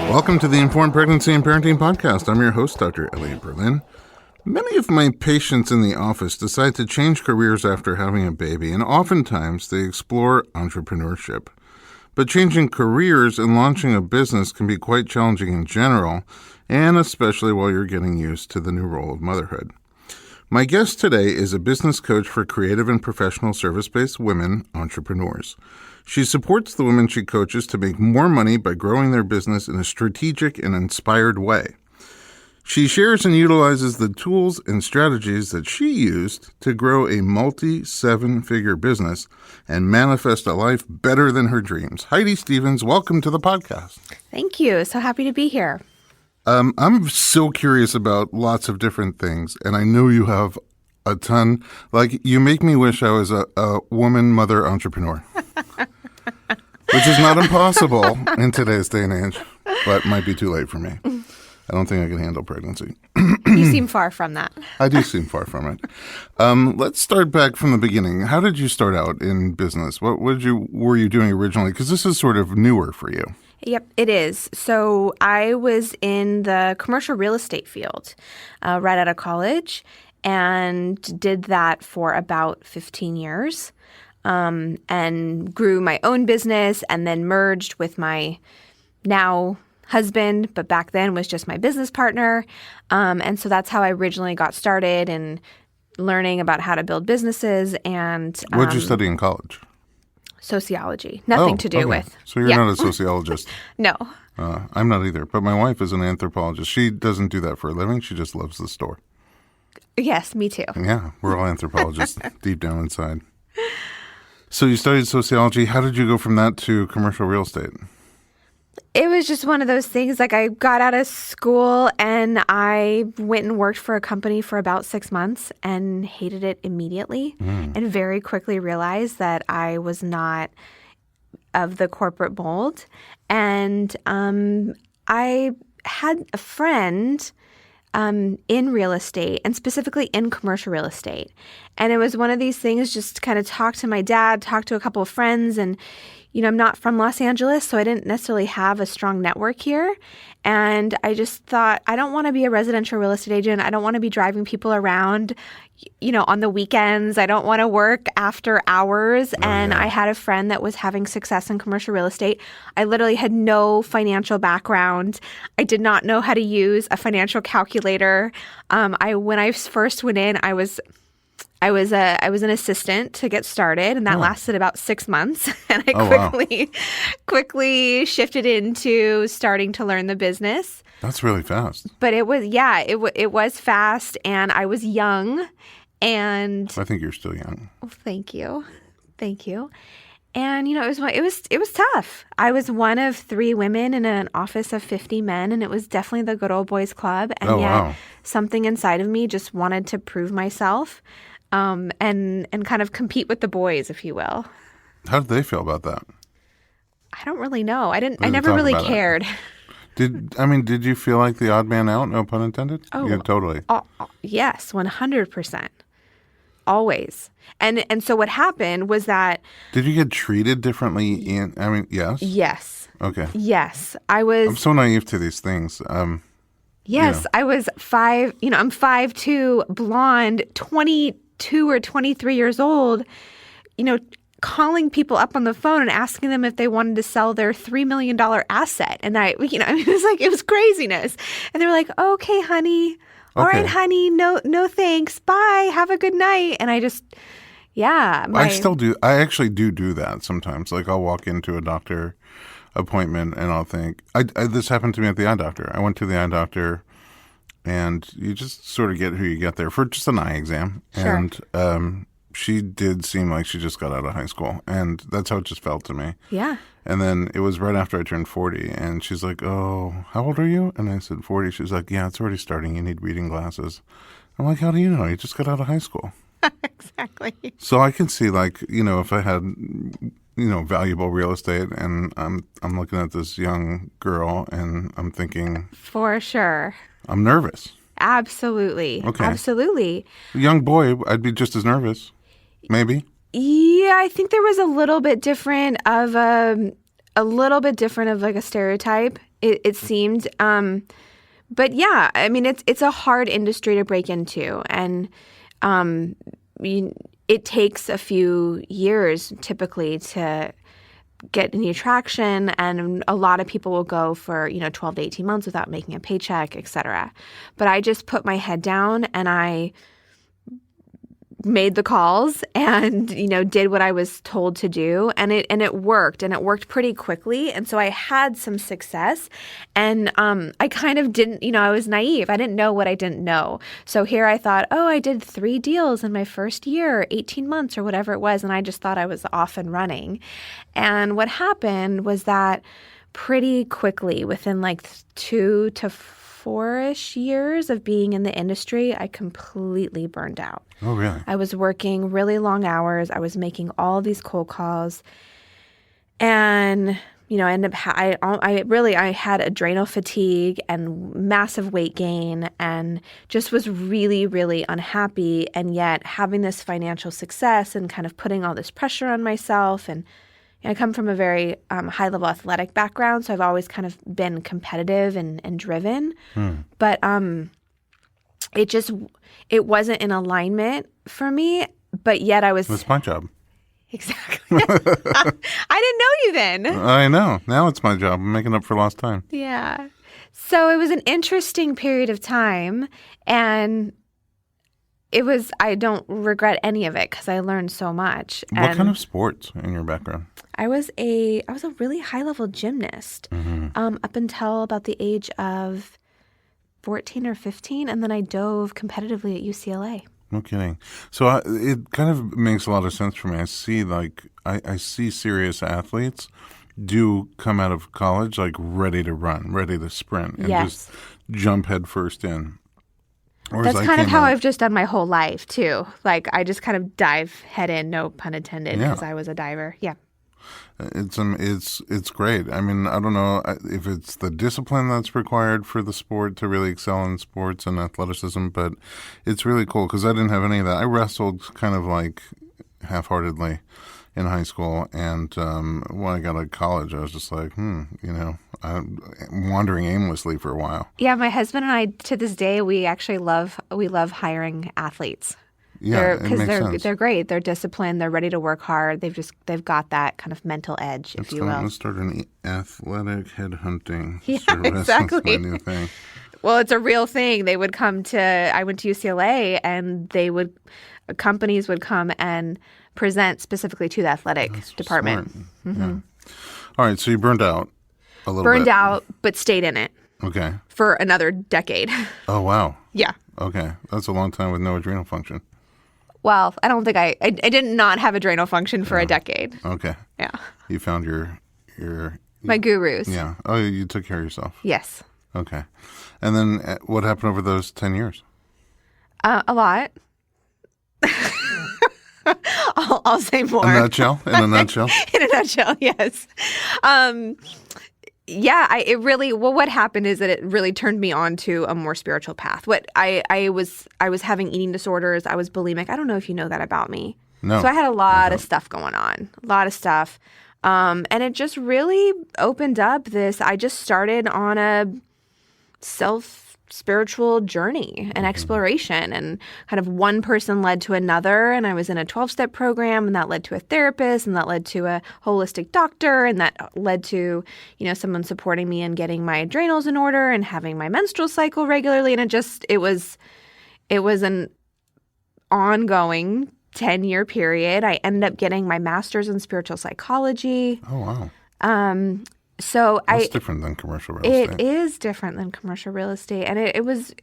Welcome to the Informed Pregnancy and Parenting Podcast. I'm your host, Dr. Elliot Berlin. Many of my patients in the office decide to change careers after having a baby, and oftentimes they explore entrepreneurship. But changing careers and launching a business can be quite challenging in general, and especially while you're getting used to the new role of motherhood. My guest today is a business coach for creative and professional service-based women entrepreneurs. She supports the women she coaches to make more money by growing their business in a strategic and inspired way. She shares and utilizes the tools and strategies that she used to grow a multi-seven-figure business and manifest a life better than her dreams. Heidi Stevens, welcome to the podcast. Thank you. So happy to be here. I'm so curious about lots of different things, and I know you have a ton. Like, you make me wish I was a woman mother entrepreneur, which is not impossible in today's day and age, but might be too late for me. I don't think I can handle pregnancy. You seem far from that. I do seem far from it. Let's start back from the beginning. How did you start out in business? What were you doing originally? Because this is sort of newer for you. Yep, it is. So I was in the commercial real estate field right out of college and did that for about 15 years and grew my own business and then merged with my now husband, but back then was just my business partner. And so that's how I originally got started in learning about how to build businesses. And what did you study in college? Sociology. Nothing to do with. So you're not a sociologist? No. I'm not either. But my wife is an anthropologist. She doesn't do that for a living. She just loves the store. Yes, me too. Yeah, we're all anthropologists deep down inside. So you studied sociology. How did you go from that to commercial real estate? It was just one of those things. Like, I got out of school and I went and worked for a company for about 6 months and hated it immediately and very quickly realized that I was not of the corporate mold. And I had a friend in real estate and specifically in commercial real estate. And it was one of these things, just kind of talk to my dad, talk to a couple of friends, and I'm not from Los Angeles, so I didn't necessarily have a strong network here. And I just thought, I don't want to be a residential real estate agent. I don't want to be driving people around, on the weekends. I don't want to work after hours. I had a friend that was having success in commercial real estate. I literally had no financial background. I did not know how to use a financial calculator. When I first went in, I was an assistant to get started, and that lasted about 6 months. And I quickly shifted into starting to learn the business. That's really fast. But it was fast, and I was young, and I think you're still young. Oh, thank you. And it was tough. I was one of 3 women in an office of 50 men, and it was definitely the good old boys club. And something inside of me just wanted to prove myself. And kind of compete with the boys, if you will. How did they feel about that? I don't really know. I never really cared. Did you feel like the odd man out? No pun intended? Oh, yeah, totally. Yes, 100%. Always. And so what happened was that... Did you get treated differently yes? Yes. Okay. Yes. I'm so naive to these things. Yes, I was I'm 5'2", blonde, 22 or 23 years old, calling people up on the phone and asking them if they wanted to sell their $3 million asset. And it was craziness. And they were like, okay, honey. All right, honey. No, thanks. Bye. Have a good night. And I just, I still do. I actually do that sometimes. Like, I'll walk into a doctor appointment and I'll think, this happened to me at the eye doctor. I went to the eye doctor, and you just sort of get who you get there for just an eye exam. Sure. And she did seem like she just got out of high school, and that's how it just felt to me. Yeah. And then it was right after I turned 40, and she's like, oh, how old are you? And I said 40. She's like, yeah, it's already starting. You need reading glasses. I'm like, how do you know? You just got out of high school. Exactly. So I can see, like, if I had, valuable real estate, and I'm looking at this young girl, and I'm thinking, for sure, I'm nervous. Absolutely. Okay. Absolutely. A young boy, I'd be just as nervous. Maybe. Yeah, I think there was a little bit different of like a stereotype it seemed. But yeah, I mean, it's a hard industry to break into, and it takes a few years typically to get any traction, and a lot of people will go for 12 to 18 months without making a paycheck, et cetera. But I just put my head down and I made the calls and did what I was told to do, and it worked, and it worked pretty quickly, and so I had some success. And I kind of didn't, I was naive. I didn't know what I didn't know. So here I thought, I did 3 deals in my first year, 18 months or whatever it was, and I just thought I was off and running. And what happened was that pretty quickly, within like 2 to 4-ish years of being in the industry, I completely burned out. Oh, really? I was working really long hours. I was making all these cold calls, and I had adrenal fatigue and massive weight gain, and just was really, really unhappy. And yet, having this financial success and kind of putting all this pressure on myself, and I come from a very high-level athletic background, so I've always kind of been competitive and driven. But it wasn't in alignment for me, but yet I was... It's my job. Exactly. I didn't know you then. I know. Now it's my job. I'm making up for lost time. Yeah. So it was an interesting period of time, and I don't regret any of it because I learned so much. What kind of sports in your background? I was a really high-level gymnast up until about the age of 14 or 15, and then I dove competitively at UCLA. No kidding. So it kind of makes a lot of sense for me. I see I see serious athletes do come out of college like ready to run, ready to sprint, and just jump headfirst in. Whereas That's kind of how I've just done my whole life too. Like I just kind of dive head in, no pun intended, because I was a diver. Yeah. It's great. I mean, I don't know if it's the discipline that's required for the sport to really excel in sports and athleticism, but it's really cool because I didn't have any of that. I wrestled kind of like half-heartedly in high school, and when I got out of college, I was just like, I'm wandering aimlessly for a while. Yeah, my husband and I, to this day, we love hiring athletes. Yeah, because they're great. They're disciplined. They're ready to work hard. They've got that kind of mental edge, if you will. Let's start an athletic headhunting service. Exactly. That's my new thing. Well, it's a real thing. They would come I went to UCLA, and companies would come and present specifically to the athletic department. Mm-hmm. Yeah. All right, so you burned out a little bit. Burned out, but stayed in it. Okay. For another decade. Oh, wow. Yeah. Okay. That's a long time with no adrenal function. Well, I don't think I did not have adrenal function for a decade. Okay. Yeah. You found your my gurus. Yeah. Oh, you took care of yourself. Yes. Okay. And then what happened over those 10 years? A lot. I'll say more. In a nutshell? In a nutshell? In a nutshell, yes. What happened is that it really turned me on to a more spiritual path. I was having eating disorders. I was bulimic. I don't know if you know that about me. No. So I had a lot of stuff going on, a lot of stuff. And it just really opened up I just started on a spiritual journey and exploration, and kind of one person led to another, and I was in a 12-step program, and that led to a therapist, and that led to a holistic doctor, and that led to someone supporting me in getting my adrenals in order and having my menstrual cycle regularly, and it was an ongoing 10-year period. I ended up getting my master's in spiritual psychology. Oh, wow. So That's different than commercial real estate. It is different than commercial real estate, and it was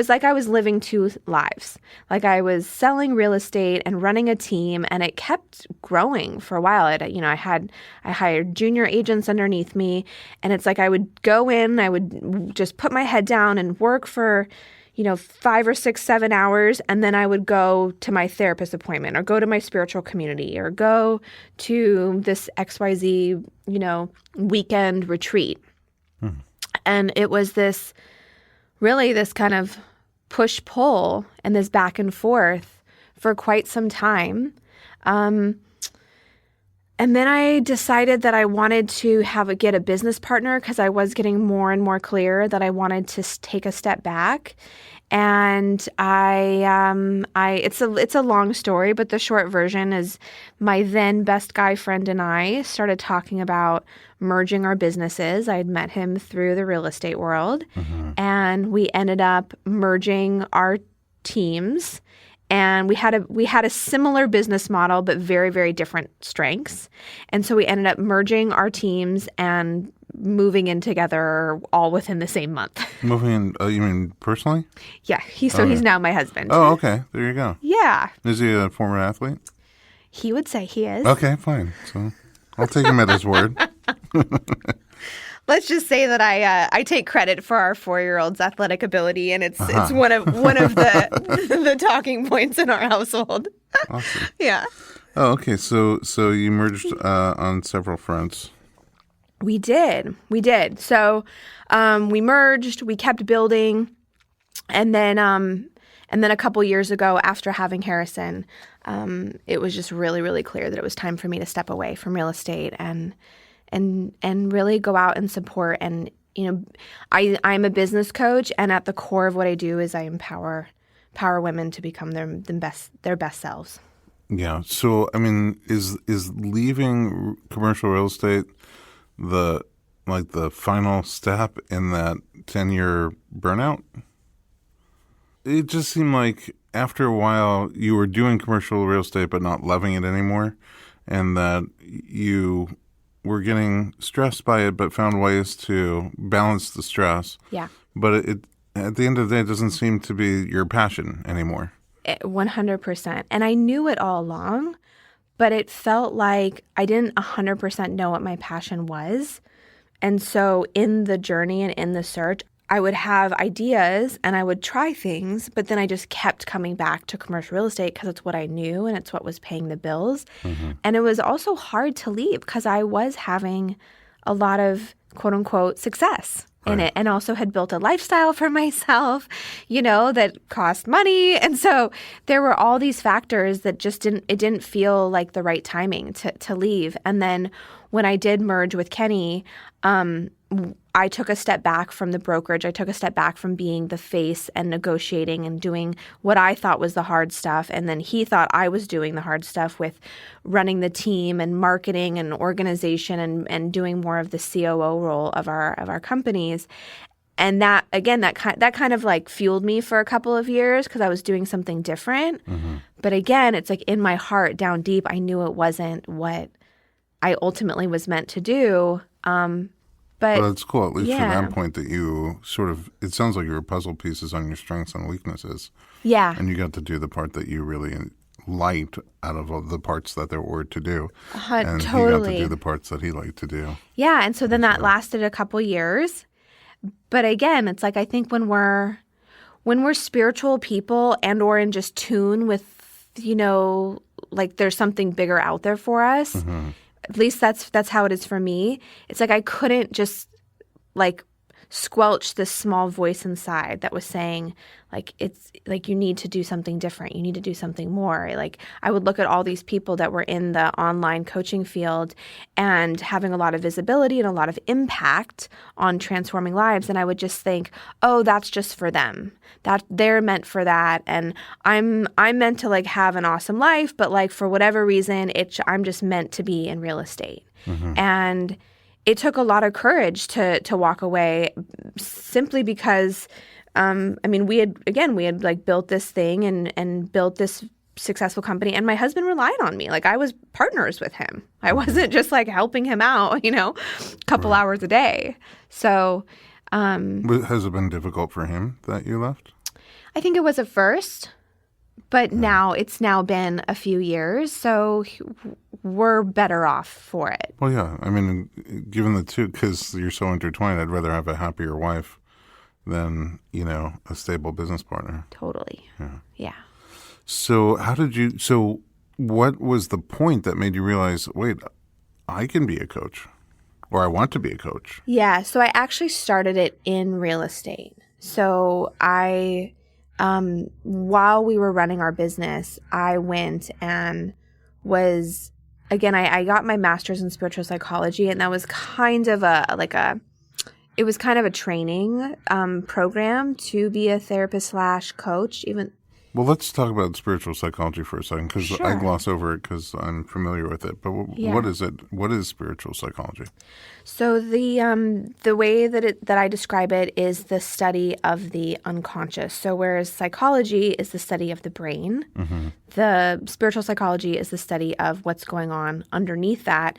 like I was living 2 lives. Like I was selling real estate and running a team, and it kept growing for a while. I hired junior agents underneath me, and it's like I would go in, I would just put my head down and work for 5 or 6, 7 hours, and then I would go to my therapist appointment or go to my spiritual community or go to this XYZ, weekend retreat. And it was this kind of push-pull and this back and forth for quite some time. And then I decided that I wanted to get a business partner because I was getting more and more clear that I wanted to take a step back. And it's a long story, but the short version is my then best guy friend and I started talking about merging our businesses. I had met him through the real estate world, and we ended up merging our teams. And we had a similar business model, but very, very different strengths. And so we ended up merging our teams and moving in together all within the same month. Moving in, you mean personally? Yeah. He's now my husband. Oh, okay. There you go. Yeah. Is he a former athlete? He would say he is. Okay, fine. So I'll take him at his word. Let's just say that I take credit for our 4-year-old's athletic ability, and it's one of the talking points in our household. Awesome. Yeah. Oh, okay. So you merged on several fronts. We did. So we merged. We kept building, and then a couple years ago, after having Harrison, it was just really, really clear that it was time for me to step away from real estate and really go out and support. And I'm a business coach, and at the core of what I do is I empower women to become their best selves. Yeah. So I mean, is leaving commercial real estate the final step in that 10-year burnout? It just seemed like after a while you were doing commercial real estate but not loving it anymore, and that you were getting stressed by it but found ways to balance the stress. Yeah. But it at the end of the day, it doesn't seem to be your passion anymore. 100%. And I knew it all along, but it felt like I didn't 100% know what my passion was. And so in the journey and in the search, I would have ideas and I would try things, but then I just kept coming back to commercial real estate because it's what I knew and it's what was paying the bills. Mm-hmm. And it was also hard to leave because I was having a lot of quote unquote success in it, and also had built a lifestyle for myself, that cost money. And so there were all these factors that just didn't feel like the right timing to leave. And then when I did merge with Kenny, I took a step back from the brokerage. I took a step back from being the face and negotiating and doing what I thought was the hard stuff. And then he thought I was doing the hard stuff with running the team and marketing and organization and doing more of the COO role of our companies. And that, again, that kind of like fueled me for a couple of years because I was doing something different. Mm-hmm. But again, it's like in my heart, down deep, I knew it wasn't what I ultimately was meant to do. But it's cool, at least from that point, that you sort of, it sounds like you were puzzle pieces on your strengths and weaknesses. Yeah. And you got to do the part that you really liked out of all the parts that there were to do. And totally. He got to do the parts that he liked to do. Yeah. And so then that lasted a couple years. But again, it's like I think when we're spiritual people and or in just tune with, like there's something bigger out there for us. Mm-hmm. At least that's how it is for me. It's like I couldn't just like squelch this small voice inside that was saying like it's like you need to do something different. You need to do something more. Like I would look at all these people that were in the online coaching field and having a lot of visibility and a lot of impact on transforming lives, and I would just think, "Oh, that's just for them. That they're meant for that, and I'm meant to like have an awesome life, but like for whatever reason, I'm just meant to be in real estate." Mm-hmm. And it took a lot of courage to walk away, simply because, we had like built this thing and built this successful company, and my husband relied on me. Like I was partners with him. I wasn't just like helping him out, a couple hours a day. So, has it been difficult for him that you left? I think it was at first, but now it's been a few years, so we're better off for it. Well, yeah. I mean, given the two, because you're so intertwined, I'd rather have a happier wife than, a stable business partner. Totally. Yeah. So what was the point that made you realize, wait, I can be a coach, or I want to be a coach? Yeah. So I actually started it in real estate. So while we were running our business, I went and was again, I got my master's in spiritual psychology, and that was kind of it was kind of a training program to be a therapist / coach. Well, let's talk about spiritual psychology for a second, because I Sure. gloss over it because I'm familiar with it. But what is it? What is spiritual psychology? So the way that I describe it is the study of the unconscious. So whereas psychology is the study of the brain, the spiritual psychology is the study of what's going on underneath that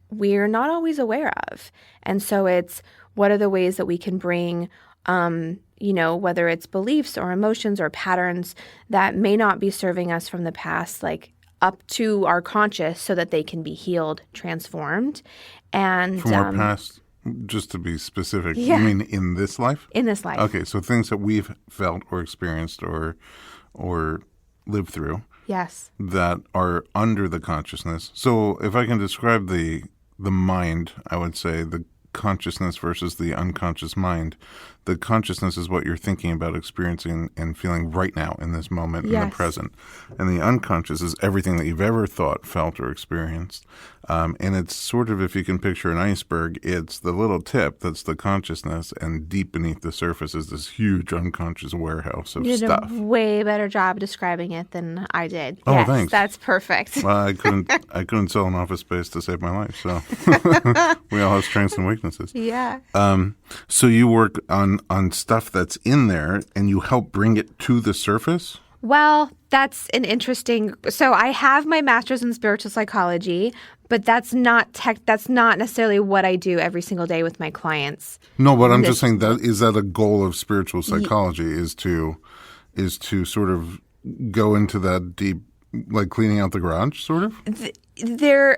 we're not always aware of. And so it's what are the ways that we can bring whether it's beliefs or emotions or patterns that may not be serving us from the past, like up to our conscious so that they can be healed, transformed. And From our past, just to be specific, Yeah. you mean in this life? in this life. Okay, so things that we've felt or experienced or lived through Yes. that are under the consciousness. So if I can describe the mind, I would say the consciousness versus the unconscious mind. The consciousness is what you're thinking about, experiencing, and feeling right now in this moment, in the Yes. present. And the unconscious is everything that you've ever thought, felt, or experienced. And it's sort of, if you can picture an iceberg, it's the little tip that's the consciousness, and deep beneath the surface is this huge unconscious warehouse of You did stuff. a way better job describing it than I did. Oh, Yes, thanks. that's perfect. Well, I couldn't sell an office space to save my life, so we all have strengths and weaknesses. Yeah. So you work on stuff that's in there, and you help bring it to the surface? Well, that's an interesting. So I have my master's in spiritual psychology, but that's not necessarily what I do every single day with my clients. No, but I'm just saying that a goal of spiritual psychology is to sort of go into that deep, like cleaning out the garage, sort of?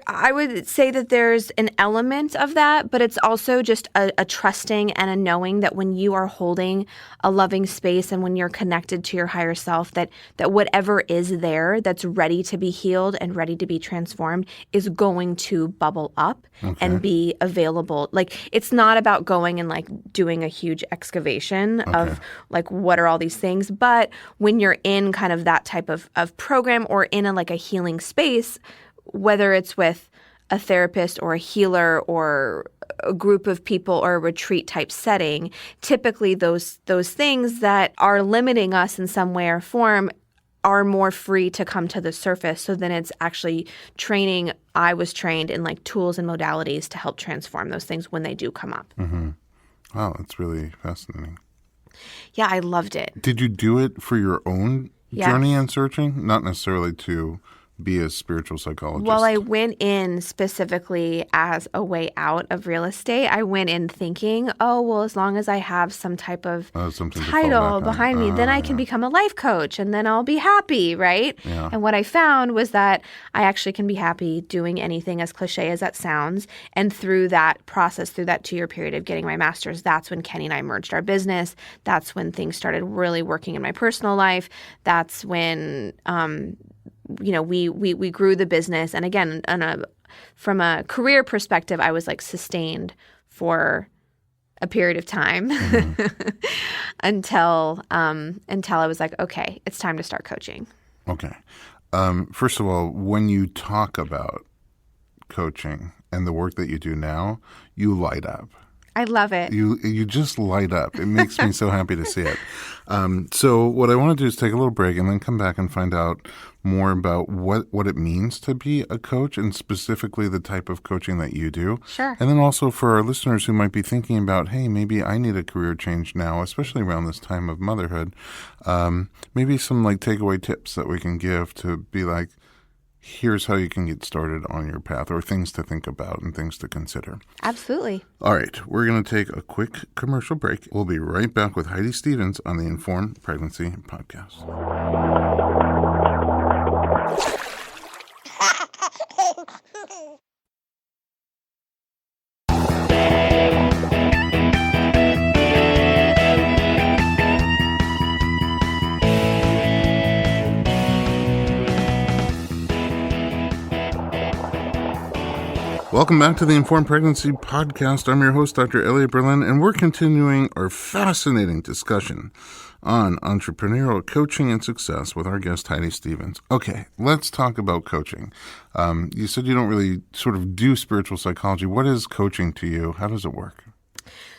I would say that there's an element of that, but it's also just a trusting and a knowing that when you are holding a loving space and when you're connected to your higher self, that whatever is there that's ready to be healed and ready to be transformed is going to bubble up and be available. Like, it's not about going and like doing a huge excavation of like what are all these things, but when you're in kind of that type of program or in a healing space, whether it's with a therapist or a healer or a group of people or a retreat type setting, typically those things that are limiting us in some way or form are more free to come to the surface. So then it's actually training. I was trained in like tools and modalities to help transform those things when they do come up. Mm-hmm. Wow, that's really fascinating. Yeah, I loved it. Did you do it for your own journey and searching? Not necessarily to be a spiritual psychologist. Well, I went in specifically as a way out of real estate. I went in thinking, oh, well, as long as I have some type of something to fall title back behind on. me, then I can become a life coach and then I'll be happy, right? Yeah. And what I found was that I actually can be happy doing anything, as cliche as that sounds. And through that process, through that 2-year period of getting my master's, that's when Kenny and I merged our business. That's when things started really working in my personal life. That's when we grew the business. And again, from a career perspective, I was like sustained for a period of time until I was like, okay, it's time to start coaching. Okay. First of all, when you talk about coaching and the work that you do now, you light up. I love it. You just light up. It makes me so happy to see it. So what I want to do is take a little break and then come back and find out more about what it means to be a coach and specifically the type of coaching that you do. Sure. And then also for our listeners who might be thinking about, hey, maybe I need a career change now, especially around this time of motherhood. Maybe some like takeaway tips that we can give to be like, here's how you can get started on your path, or things to think about and things to consider. Absolutely. All right, we're going to take a quick commercial break. We'll be right back with Heidi Stevens on the Informed Pregnancy Podcast. Welcome back to the Informed Pregnancy Podcast. I'm your host, Dr. Elliot Berlin, and we're continuing our fascinating discussion on entrepreneurial coaching and success with our guest, Heidi Stevens. Okay, let's talk about coaching. You said you don't really sort of do spiritual psychology. What is coaching to you? How does it work?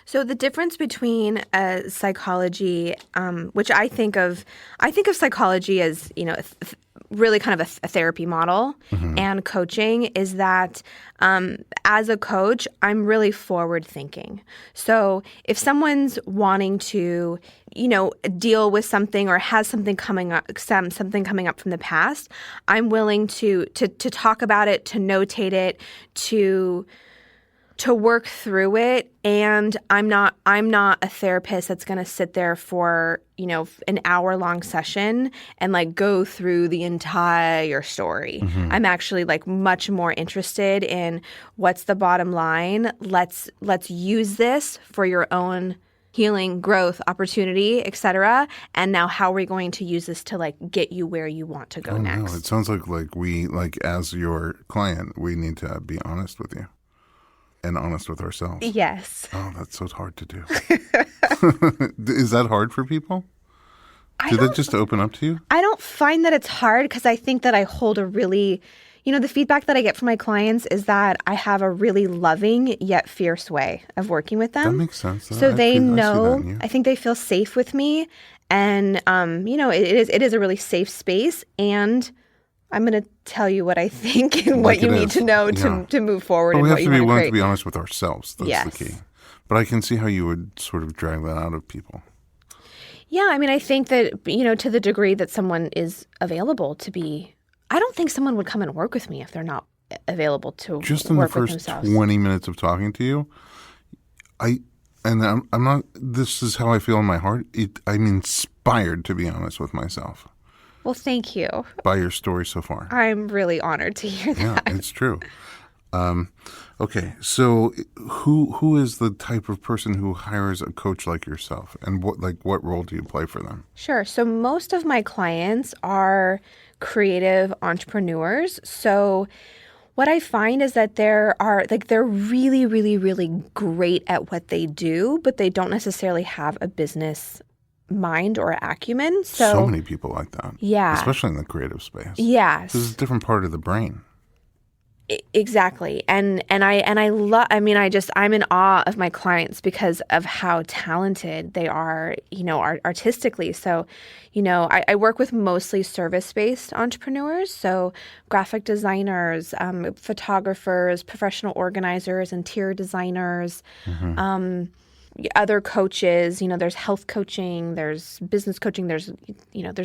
So the difference between psychology, which I think of psychology as, really kind of a therapy model, and coaching is that as a coach, I'm really forward thinking. So if someone's wanting to, deal with something or has something coming up from the past, I'm willing to talk about it, to notate it, to work through it. And I'm not a therapist that's going to sit there for, an hour-long session and go through the entire story. I'm actually much more interested in what's the bottom line. Let's use this for your own healing, growth, opportunity, etc. And now how are we going to use this to get you where you want to go next? No, it sounds like we, as your client, we need to be honest with you. And honest with ourselves. Yes. Oh, that's so hard to do. Is that hard for people? Do they just open up to you? I don't find that it's hard because I think that I hold a really, the feedback that I get from my clients is that I have a really loving yet fierce way of working with them. That makes sense. So they know, I think they feel safe with me. And, it is a really safe space. And I'm going to tell you what I think and what you need to know to move forward. But we have to be willing to be honest with ourselves. That's the key. Yes. But I can see how you would sort of drag that out of people. Yeah, I think that, to the degree that someone is available to be, I don't think someone would come and work with me if they're not available to just in work the with first themselves. 20 minutes of talking to you, I'm not, this is how I feel in my heart. I'm inspired to be honest with myself. Well, thank you. By your story so far. I'm really honored to hear that. Yeah, it's true. Okay, so who is the type of person who hires a coach like yourself, and what role do you play for them? Sure. So most of my clients are creative entrepreneurs. So what I find is that they're really, really, really great at what they do, but they don't necessarily have a business mind or acumen. So many people like that. Yeah. Especially in the creative space. Yes. This is a different part of the brain. Exactly. And I love, I'm in awe of my clients because of how talented they are, artistically. So, I work with mostly service-based entrepreneurs. So graphic designers, photographers, professional organizers, interior designers, other coaches, there's health coaching, there's business coaching, there's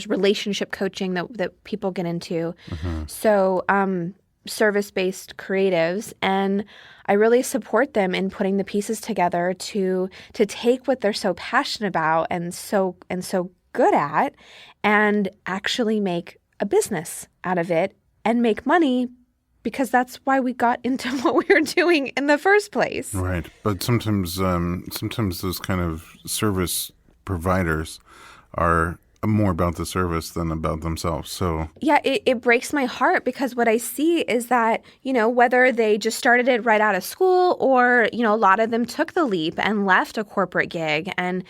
relationship coaching that people get into. So, service-based creatives, and I really support them in putting the pieces together to take what they're so passionate about and so good at and actually make a business out of it and make money, because that's why we got into what we were doing in the first place. Right. But sometimes those kind of service providers are more about the service than about themselves. So yeah, it breaks my heart, because what I see is that, whether they just started it right out of school or, a lot of them took the leap and left a corporate gig and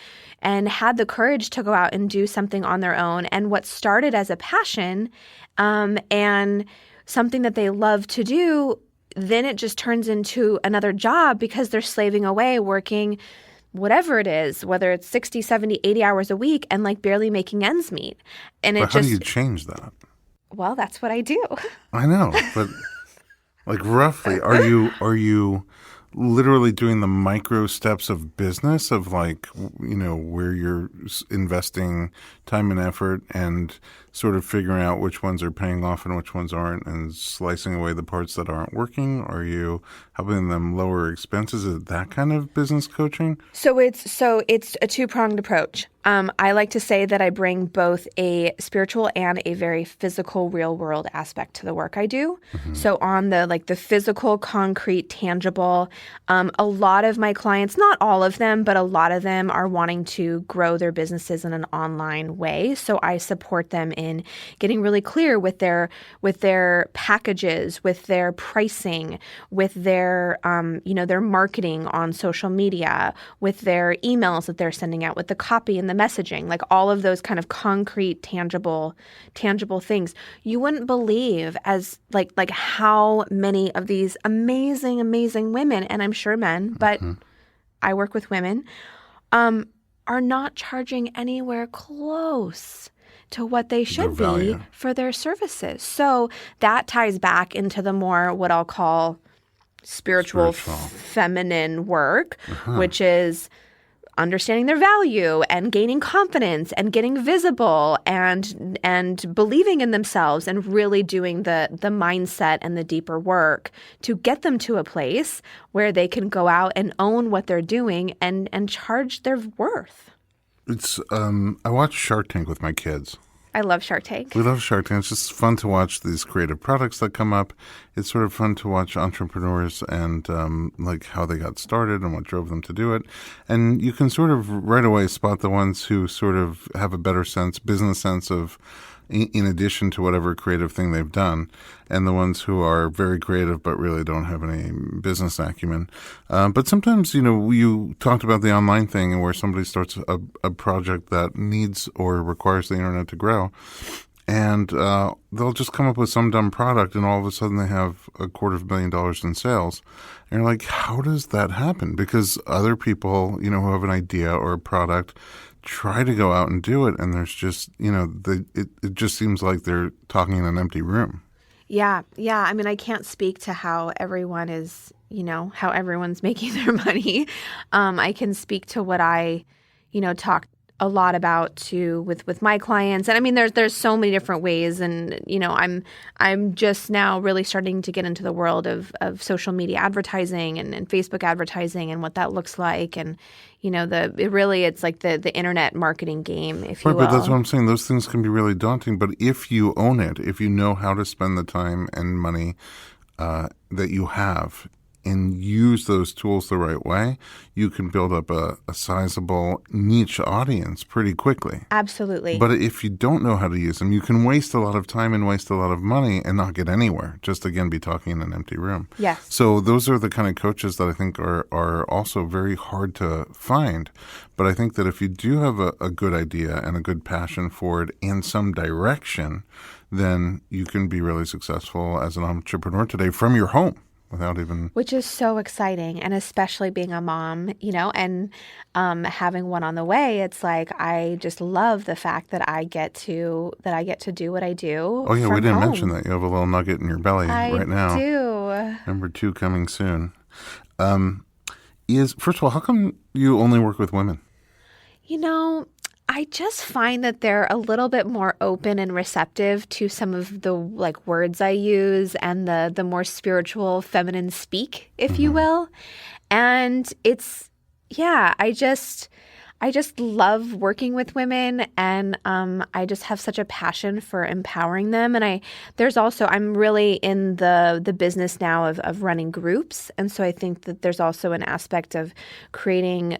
had the courage to go out and do something on their own. And what started as a passion and something that they love to do, then it just turns into another job because they're slaving away working whatever it is, whether it's 60, 70, 80 hours a week and barely making ends meet. And but how do you change that? Well, that's what I do. I know, but roughly, are you literally doing the micro steps of business of where you're investing time and effort and sort of figuring out which ones are paying off and which ones aren't, and slicing away the parts that aren't working? Are you helping them lower expenses? Is it that kind of business coaching? So it's a two-pronged approach. I like to say that I bring both a spiritual and a very physical, real world aspect to the work I do. So on the physical, concrete, tangible, a lot of my clients, not all of them, but a lot of them are wanting to grow their businesses in an online way. So I support them in getting really clear with their packages, with their pricing, with their their marketing on social media, with their emails that they're sending out, with the copy and the messaging, like all of those kind of concrete, tangible things. You wouldn't believe as like how many of these amazing, amazing women, and I'm sure men, but I work with women, are not charging anywhere close to what they should be for their services. So that ties back into the more what I'll call spiritual. Feminine work, which is understanding their value and gaining confidence and getting visible and believing in themselves and really doing the mindset and the deeper work to get them to a place where they can go out and own what they're doing and charge their worth. It's I watch Shark Tank with my kids. I love Shark Tank. We love Shark Tank. It's just fun to watch these creative products that come up. It's sort of fun to watch entrepreneurs and like how they got started and what drove them to do it. And you can sort of right away spot the ones who sort of have a better business sense of, in addition to whatever creative thing they've done, and the ones who are very creative but really don't have any business acumen. But sometimes, you talked about the online thing where somebody starts a project that needs or requires the internet to grow, and they'll just come up with some dumb product, and all of a sudden they have $250,000 in sales. And you're like, how does that happen? Because other people, who have an idea or a product try to go out and do it, and there's just, it just seems like they're talking in an empty room. Yeah. I mean, I can't speak to how everyone is, how everyone's making their money. I can speak to what I, talk a lot about too with my clients. And I mean, there's so many different ways. And, I'm just now really starting to get into the world of social media advertising and Facebook advertising and what that looks like. And, it's like the internet marketing game, if you will. Right, but that's what I'm saying. Those things can be really daunting. But if you own it, if you know how to spend the time and money that you have and use those tools the right way, you can build up a sizable niche audience pretty quickly. Absolutely. But if you don't know how to use them, you can waste a lot of time and waste a lot of money and not get anywhere. Just, again, be talking in an empty room. Yes. So those are the kind of coaches that I think are also very hard to find. But I think that if you do have a good idea and a good passion for it and some direction, then you can be really successful as an entrepreneur today from your home. Which is so exciting, and especially being a mom, and having one on the way. It's like I just love the fact that I get to do what I do. Oh yeah, we didn't home. mention that you have a little nugget in your belly right now. I do. Number 2 coming soon. First of all, how come you only work with women? I just find that they're a little bit more open and receptive to some of the words I use and the more spiritual feminine speak, if you will. And it's, I just love working with women, and I just have such a passion for empowering them. And I'm really in the business now of running groups. And so I think that there's also an aspect of creating,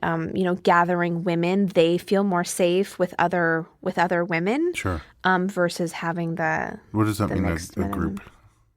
gathering women. They feel more safe with other women. Sure. Versus having the What does that mean, a group?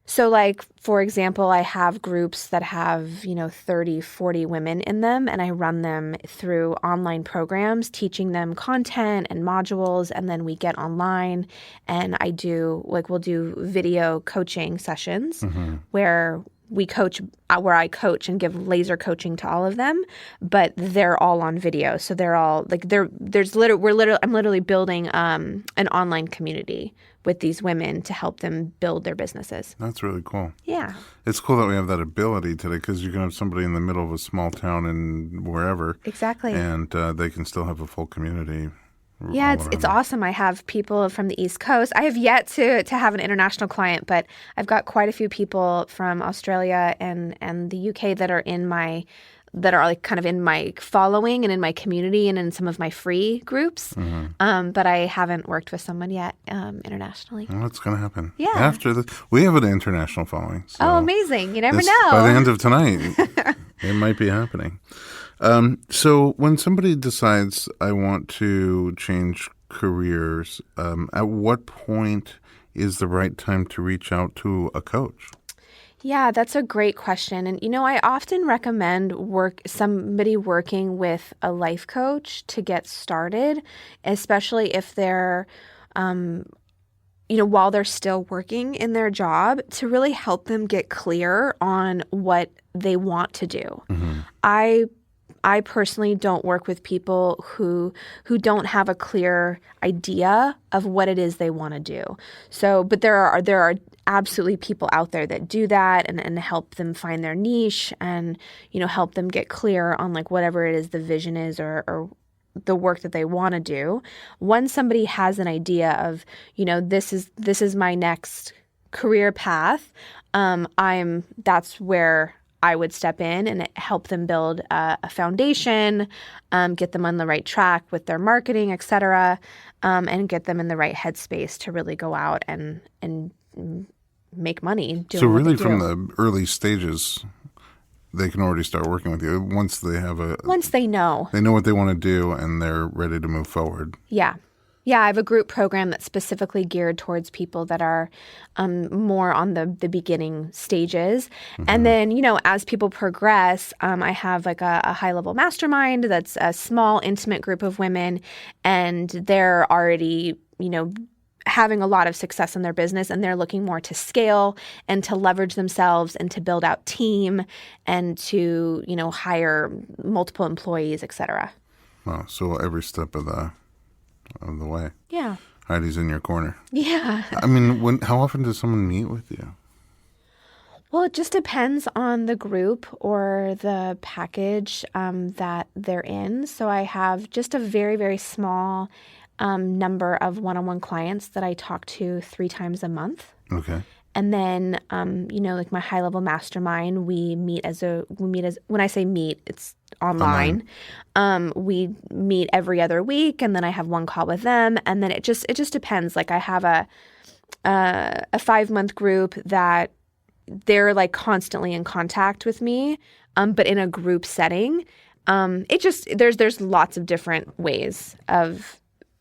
So for example, I have groups that have, 30, 40 women in them, and I run them through online programs, teaching them content and modules. And then we get online and we'll do video coaching sessions where I coach and give laser coaching to all of them, but they're all on video. So they're all I'm literally building an online community with these women to help them build their businesses. That's really cool. Yeah. It's cool that we have that ability today, because you can have somebody in the middle of a small town and wherever. Exactly. And they can still have a full community. Yeah, it's awesome. I have people from the East Coast. I have yet to have an international client, but I've got quite a few people from Australia and the UK that are in my that are like kind of in my following and in my community and in some of my free groups. But I haven't worked with someone yet internationally. Well, it's going to happen. Yeah. After we have an international following. So Oh, amazing. You never know. By the end of tonight, it might be happening. So when somebody decides I want to change careers, at what point is the right time to reach out to a coach? Yeah, that's a great question. And, I often recommend somebody working with a life coach to get started, especially if they're, while they're still working in their job, to really help them get clear on what they want to do. I personally don't work with people who don't have a clear idea of what it is they want to do. So, but there are absolutely people out there that do that and help them find their niche and, help them get clear on like whatever it is the vision is or the work that they want to do. Once somebody has an idea of, this is my next career path, that's where I would step in and help them build a foundation, get them on the right track with their marketing, et cetera, and get them in the right headspace to really go out and make money. So really from the early stages, they can already start working with you once they know what they want to do and they're ready to move forward. Yeah. Yeah, I have a group program that's specifically geared towards people that are more on the beginning stages. And then, as people progress, I have like a high-level mastermind that's a small, intimate group of women, and they're already, having a lot of success in their business, and they're looking more to scale and to leverage themselves and to build out team and to, hire multiple employees, et cetera. Wow, so every step of the way. Yeah. Heidi's in your corner. Yeah. I mean, how often does someone meet with you? Well, it just depends on the group or the package that they're in. So I have just a very, very small number of one-on-one clients that I talk to 3 times a month. Okay. And then, like my high-level mastermind, we meet when I say meet, it's online. We meet every other week, and then I have one call with them. And then it just depends. Like I have a 5-month group that they're like constantly in contact with me, but in a group setting. There's lots of different ways of.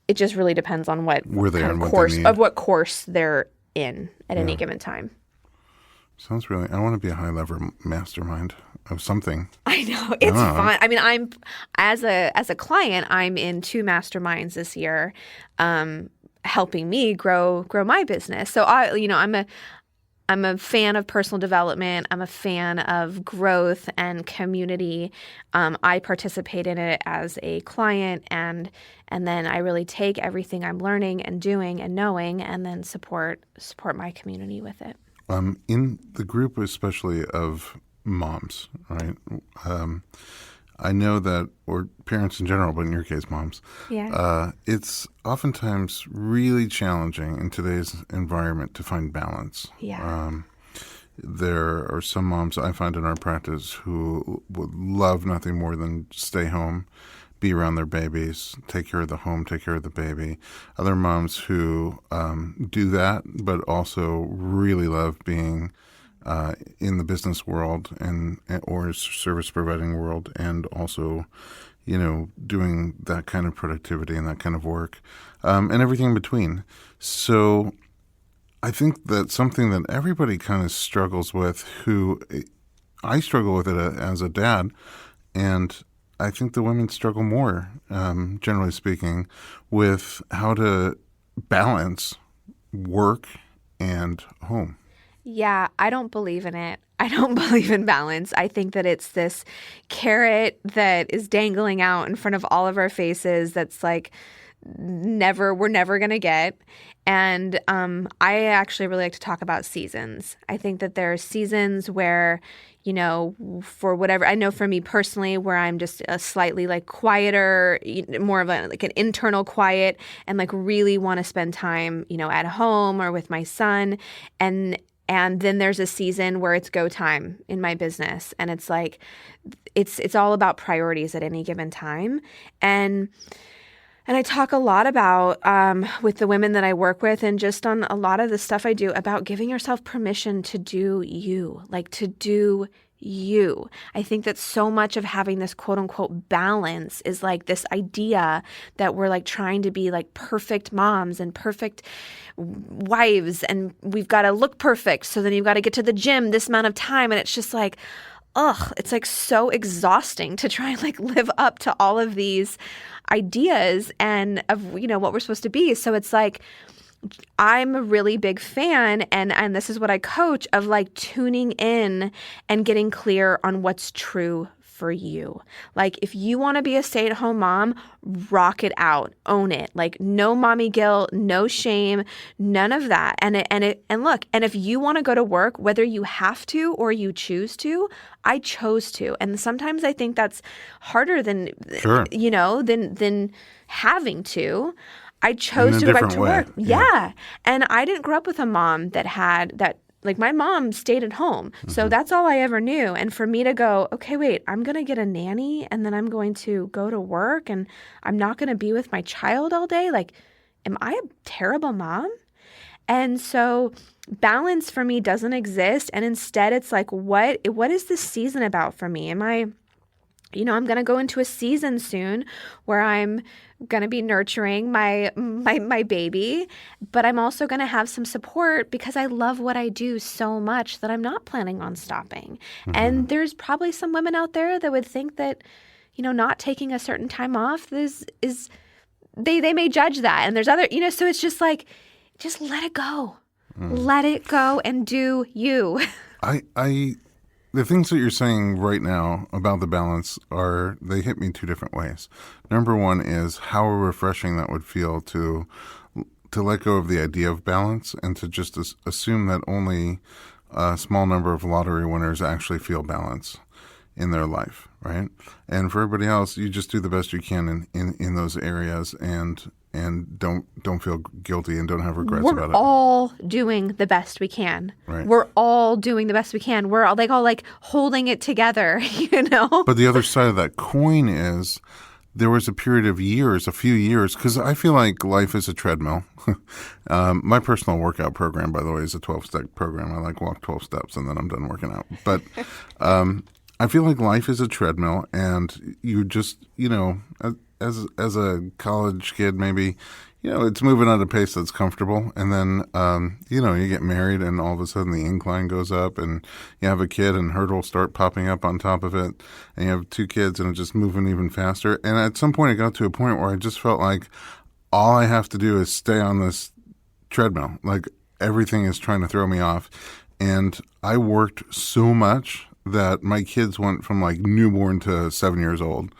It just really depends on what course they're in at any given time. Sounds really. I want to be a high-level mastermind of something. I know it's fun. I mean, I'm as a client, I'm in 2 masterminds this year, helping me grow my business. So I'm a fan of personal development. I'm a fan of growth and community. I participate in it as a client, and then I really take everything I'm learning and doing and knowing, and then support my community with it. In the group, especially of moms, right? I know that, or parents in general, but in your case, moms. Yeah. It's oftentimes really challenging in today's environment to find balance. Yeah. There are some moms I find in our practice who would love nothing more than stay home, be around their babies, take care of the home, take care of the baby. Other moms who do that, but also really love being in the business world or service providing world, and also, doing that kind of productivity and that kind of work, and everything in between. So I think that's something that everybody kind of struggles with. I struggle with it as a dad, and I think the women struggle more, generally speaking, with how to balance work and home. Yeah, I don't believe in it. I don't believe in balance. I think that it's this carrot that is dangling out in front of all of our faces that's like we're never going to get. And I actually really like to talk about seasons. I think that there are seasons where, for whatever, I know for me personally, where I'm just a slightly like quieter, more of an internal quiet, and like really want to spend time, at home or with my son. And And then there's a season where it's go time in my business. And it's like, it's all about priorities at any given time. And I talk a lot about, with the women that I work with and just on a lot of the stuff I do, about giving yourself permission to do you, like to do you. I think that so much of having this quote unquote balance is like this idea that we're like trying to be like perfect moms and perfect wives, and we've got to look perfect. So then you've got to get to the gym this amount of time. And it's just like, it's like so exhausting to try and like live up to all of these ideas and of, what we're supposed to be. So it's like, I'm a really big fan, and this is what I coach, of like tuning in and getting clear on what's true for you. Like if you want to be a stay-at-home mom, rock it out, own it. Like no mommy guilt, no shame, none of that. And look, and if you want to go to work, whether you have to or you choose to, I chose to. And sometimes I think that's harder than than having to. I chose to go back to work. Yeah. And I didn't grow up with a mom that had that. Like my mom stayed at home. So that's all I ever knew. And for me to go, okay, wait, I'm going to get a nanny and then I'm going to go to work and I'm not going to be with my child all day. Like, am I a terrible mom? And so balance for me doesn't exist. And instead it's like, what is this season about for me? Am I, I'm going to go into a season soon where I'm going to be nurturing my baby, but I'm also going to have some support because I love what I do so much that I'm not planning on stopping. And there's probably some women out there that would think that, not taking a certain time off is they may judge that. And there's other, so it's just like, just let it go. Let it go and do you. The things that you're saying right now about the balance they hit me two different ways. Number one is how refreshing that would feel to let go of the idea of balance and to just assume that only a small number of lottery winners actually feel balance in their life, right? And for everybody else, you just do the best you can in those areas and don't feel guilty and don't have regrets about it. We're all doing the best we can. Right. We're all doing the best we can. We're all like holding it together, But the other side of that coin is there was a period of years, a few years, because I feel like life is a treadmill. My personal workout program, by the way, is a 12-step program. I like walk 12 steps and then I'm done working out. But I feel like life is a treadmill and you just, as a college kid, maybe, it's moving at a pace that's comfortable. And then, you get married and all of a sudden the incline goes up and you have a kid and hurdles start popping up on top of it. And you have two kids and it's just moving even faster. And at some point it got to a point where I just felt like all I have to do is stay on this treadmill. Like everything is trying to throw me off. And I worked so much that my kids went from like newborn to 7 years old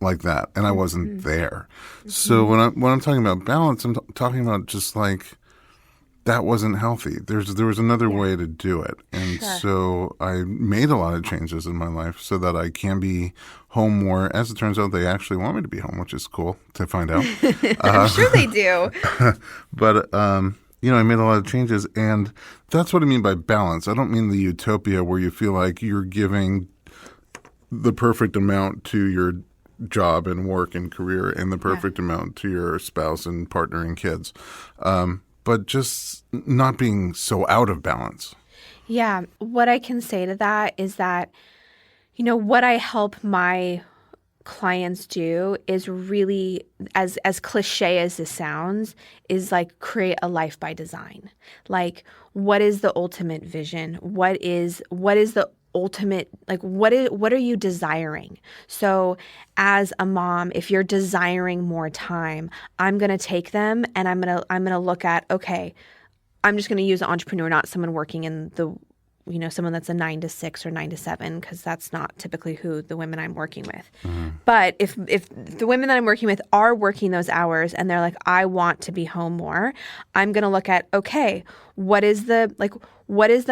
like that, and I wasn't there. So when I'm talking about balance, I'm talking about just like that wasn't healthy. There was another way to do it, and so I made a lot of changes in my life so that I can be home more. As it turns out, they actually want me to be home, which is cool to find out. I'm sure they do. But I made a lot of changes, and that's what I mean by balance. I don't mean the utopia where you feel like you're giving the perfect amount to your job and work and career and the perfect amount to your spouse and partner and kids, but just not being so out of balance. Yeah. What I can say to that is that, what I help my clients do is really, as cliche as this sounds, is like create a life by design. Like, what is the ultimate vision? What is the ultimate, like what are you desiring? So as a mom, if you're desiring more time, I'm going to take them and I'm going to look at, okay, I'm just going to use an entrepreneur, not someone working in the, someone that's a 9 to 6 or 9 to 7, because that's not typically who the women I'm working with. But if the women that I'm working with are working those hours and they're like, I want to be home more, I'm going to look at, okay, what is the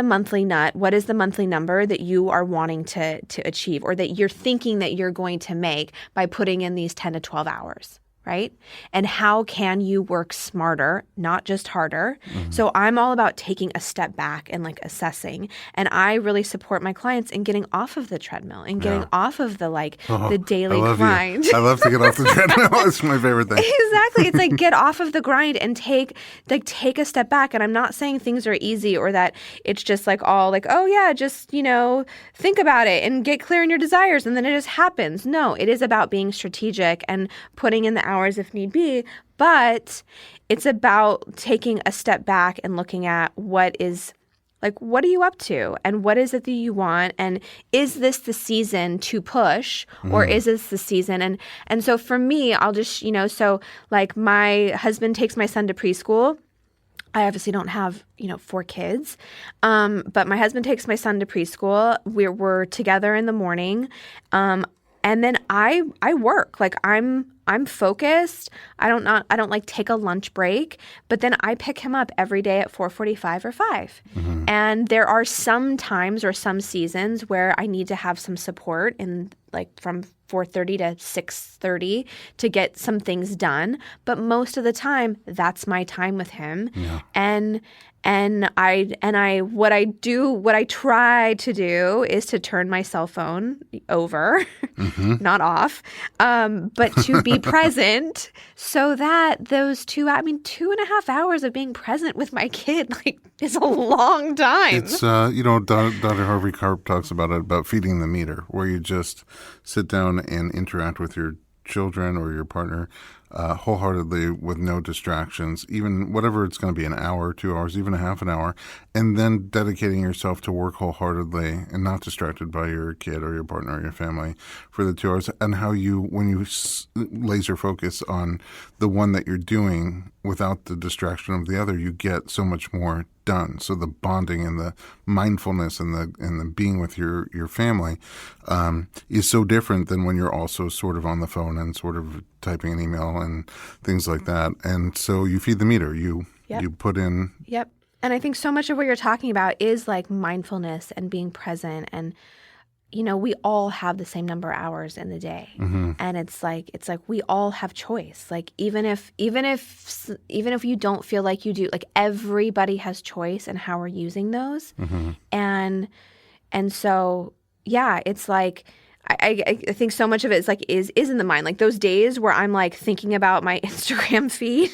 monthly nut? What is the monthly number that you are wanting to achieve, or that you're thinking that you're going to make by putting in these 10 to 12 hours? right? And how can you work smarter, not just harder? So I'm all about taking a step back and like assessing. And I really support my clients in getting off of the treadmill and getting off of the the daily grind. I love to get off the treadmill. It's my favorite thing. Exactly. It's like get off of the grind and take a step back. And I'm not saying things are easy or that it's just like all like, oh yeah, just, think about it and get clear on your desires and then it just happens. No, it is about being strategic and putting in the hours if need be, but it's about taking a step back and looking at what are you up to and what is it that you want and is this the season to push or is this the season? And so for me, I'll just, so like my husband takes my son to preschool. I obviously don't have, 4 kids, but my husband takes my son to preschool. We're together in the morning. And then I work. Like I'm focused. I don't like take a lunch break, but then I pick him up every day at 4:45 or 5. And there are some times or some seasons where I need to have some support in like from 4:30 to 6:30 to get some things done. But most of the time, that's my time with him. Yeah. And what I try to do is to turn my cell phone over, not off, but to be present so that those 2.5 hours of being present with my kid, is a long time. It's, Dr. Harvey Karp talks about feeding the meter, where you just sit down and interact with your children or your partner wholeheartedly with no distractions, even whatever it's going to be, an hour, 2 hours, even a half an hour, and then dedicating yourself to work wholeheartedly and not distracted by your kid or your partner or your family for the 2 hours, and how when you laser focus on the one that you're doing without the distraction of the other, you get so much more done. So the bonding and the mindfulness and the being with your family is so different than when you're also sort of on the phone and sort of typing an email and things like that. And so you feed the meter. You put in. Yep. And I think so much of what you're talking about is like mindfulness and being present. And we all have the same number of hours in the day. And it's like we all have choice. Like even if you don't feel like you do, like everybody has choice in how we're using those. And so it's like I think so much of it is in the mind. Like those days where I'm like thinking about my Instagram feed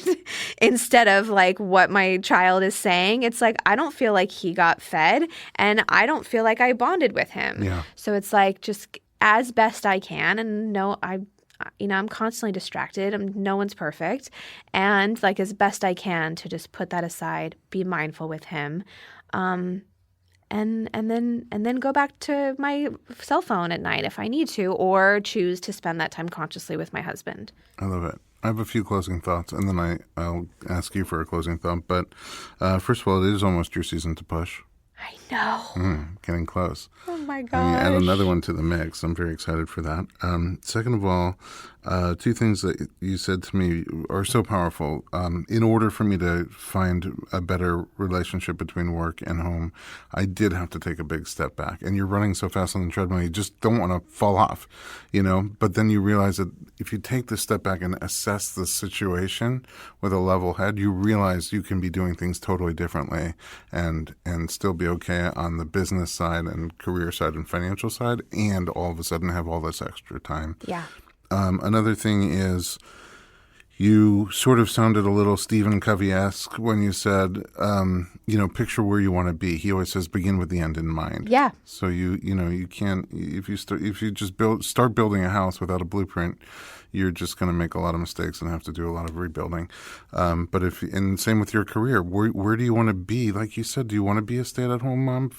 instead of like what my child is saying. It's like I don't feel like he got fed and I don't feel like I bonded with him. Yeah. So it's like just as best I can, and I'm constantly distracted. No one's perfect, and like as best I can to just put that aside, be mindful with him. And then go back to my cell phone at night if I need to, or choose to spend that time consciously with my husband. I love it. I have a few closing thoughts, and then I'll ask you for a closing thought. But first of all, it is almost your season to push. I know. Getting close. Oh, my gosh. And you add another one to the mix. I'm very excited for that. Second of all, 2 things that you said to me are so powerful. In order for me to find a better relationship between work and home, I did have to take a big step back. And you're running so fast on the treadmill, you just don't want to fall off, But then you realize that if you take the step back and assess the situation with a level head, you realize you can be doing things totally differently and still be okay on the business side and career side and financial side, and all of a sudden have all this extra time. Yeah. Another thing is you sort of sounded a little Stephen Covey-esque when you said, picture where you want to be. He always says, begin with the end in mind. Yeah. So you can't, if you just start building a house without a blueprint, you're just going to make a lot of mistakes and have to do a lot of rebuilding. And same with your career. Where do you want to be? Like you said, do you want to be a stay-at-home mom?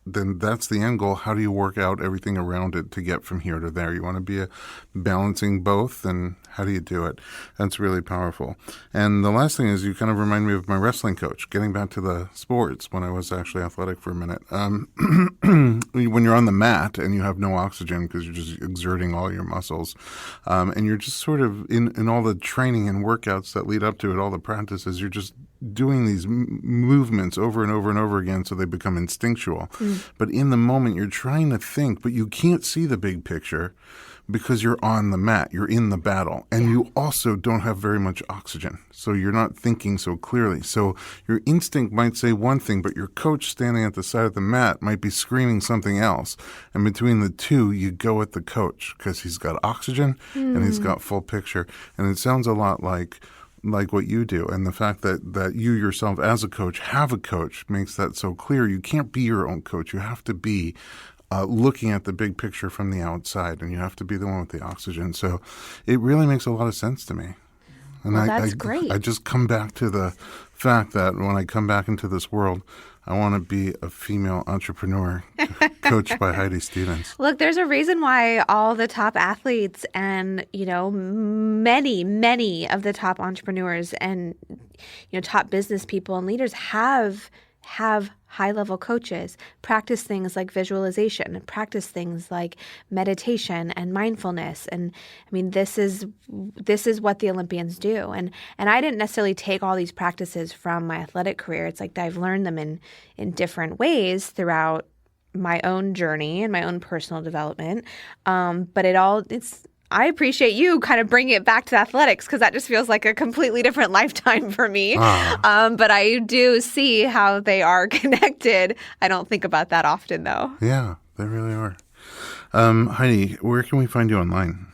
Then that's the end goal. How do you work out everything around it to get from here to there? You want to be balancing both, then how do you do it? That's really powerful. And the last thing is you kind of remind me of my wrestling coach, getting back to the sports when I was actually athletic for a minute. When you're on the mat and you have no oxygen because you're just exerting all your muscles, and you're just sort of in all the training and workouts that lead up to it, all the practices, you're just doing these movements over and over and over again so they become instinctual. But in the moment, you're trying to think, but you can't see the big picture. because you're on the mat, you're in the battle, and you also don't have very much oxygen. So you're not thinking so clearly. So your instinct might say one thing, but your coach standing at the side of the mat might be screaming something else. And between the two, you go with the coach because he's got oxygen and he's got full picture. And it sounds a lot like what you do. And the fact that you yourself as a coach have a coach makes that so clear. You can't be your own coach. You have to be looking at the big picture from the outside, and you have to be the one with the oxygen. So it really makes a lot of sense to me. And that's great. I just come back to the fact that when I come back into this world, I want to be a female entrepreneur coached by Heidi Stevens. Look, there's a reason why all the top athletes and, many of the top entrepreneurs and, top business people and leaders have high-level coaches, practice things like visualization, and practice things like meditation and mindfulness. And I mean, this is what the Olympians do. And I didn't necessarily take all these practices from my athletic career. It's like I've learned them in different ways throughout my own journey and my own personal development. But I appreciate you kind of bringing it back to athletics because that just feels like a completely different lifetime for me. But I do see how they are connected. I don't think about that often, though. Yeah, they really are. Heidi, where can we find you online?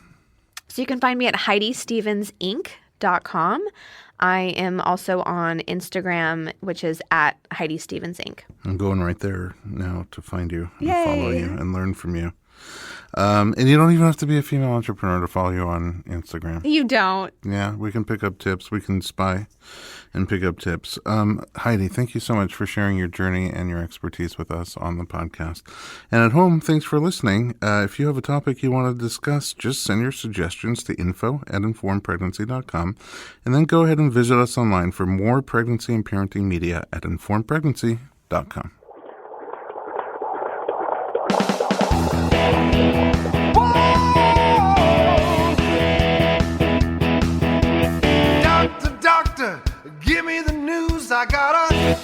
So you can find me at HeidiStevensInc.com. I am also on Instagram, which is at Heidi Stevens Inc. I'm going right there now to find you and Yay. follow you and learn from you. And you don't even have to be a female entrepreneur to follow you on Instagram. You don't. Yeah, we can pick up tips. We can spy and pick up tips. Heidi, thank you so much for sharing your journey and your expertise with us on the podcast. And at home, thanks for listening. If you have a topic you want to discuss, just send your suggestions to info@informedpregnancy.com. And then go ahead and visit us online for more pregnancy and parenting media at informedpregnancy.com. Doctor, give me the news. I got a